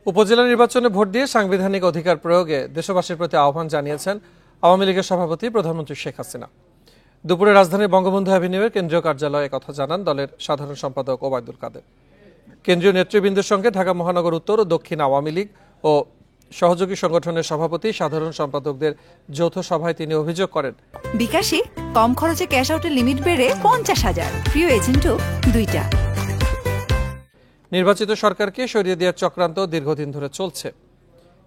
উপজেলা নির্বাচনে ভোট দিয়ে সাংবিধানিক অধিকার প্রয়োগে দেশবাসীর প্রতি আহ্বান জানিয়েছেন আওয়ামী লীগের সভাপতি প্রধানমন্ত্রী শেখ হাসিনা। দুপুরে রাজধানীর বঙ্গবন্ধু অ্যাভিনিউয়ের কেন্দ্রীয় কার্যালয়ে কথা জানান দলের সাধারণ সম্পাদক ওবায়দুল কাদের। কেন্দ্রীয় নেতৃবৃন্দের সঙ্গে ঢাকা মহানগর উত্তর ও দক্ষিণ আওয়ামী লীগ ও সহযোগী সংগঠনের সভাপতি সাধারণ সম্পাদকদের যৌথ সভায় তিনি অভিযোগ করেন, বিকাশে কম খরচে ক্যাশ আউটের লিমিট বেড়ে 50,000, প্রিয় এজেন্টও 2টা। নির্বাচিত সরকারকে সরিয়ে দেওয়ার চক্রান্ত দীর্ঘদিন ধরে চলছে।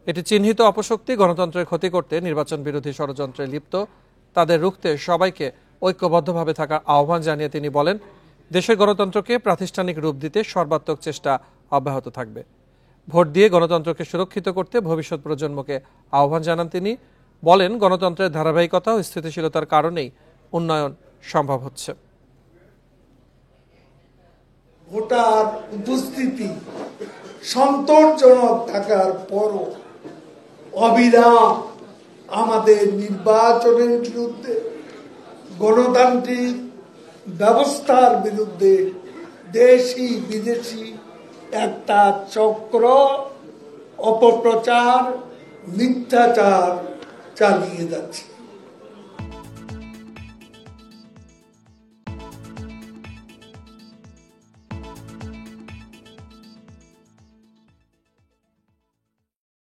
এটি চিহ্নিত অপশক্তি গণতন্ত্রের ক্ষতি করতে নির্বাচন বিরোধী ষড়যন্ত্রে লিপ্ত, তাদের রুখতে সবাইকে ঐক্যবদ্ধভাবে থাকার আহ্বান জানিয়ে তিনি বলেন, দেশের গণতন্ত্রকে প্রাতিষ্ঠানিক রূপ দিতে সর্বাত্মক চেষ্টা অব্যাহত থাকবে। ভোট দিয়ে গণতন্ত্রকে সুরক্ষিত করতে ভবিষ্যৎ প্রজন্মকে আহ্বান জানান তিনি। বলেন, গণতন্ত্রের ধারাবাহিকতা ও স্থিতিশীলতার কারণেই উন্নয়ন সম্ভব হচ্ছে। ভোটার উপস্থিতি সন্তোষজনক থাকার পরও অবিরাম আমাদের নির্বাচনের বিরুদ্ধে, গণতান্ত্রিক ব্যবস্থার বিরুদ্ধে দেশি বিদেশি একটা চক্র অপপ্রচার, মিথ্যাচার চালিয়ে যাচ্ছে।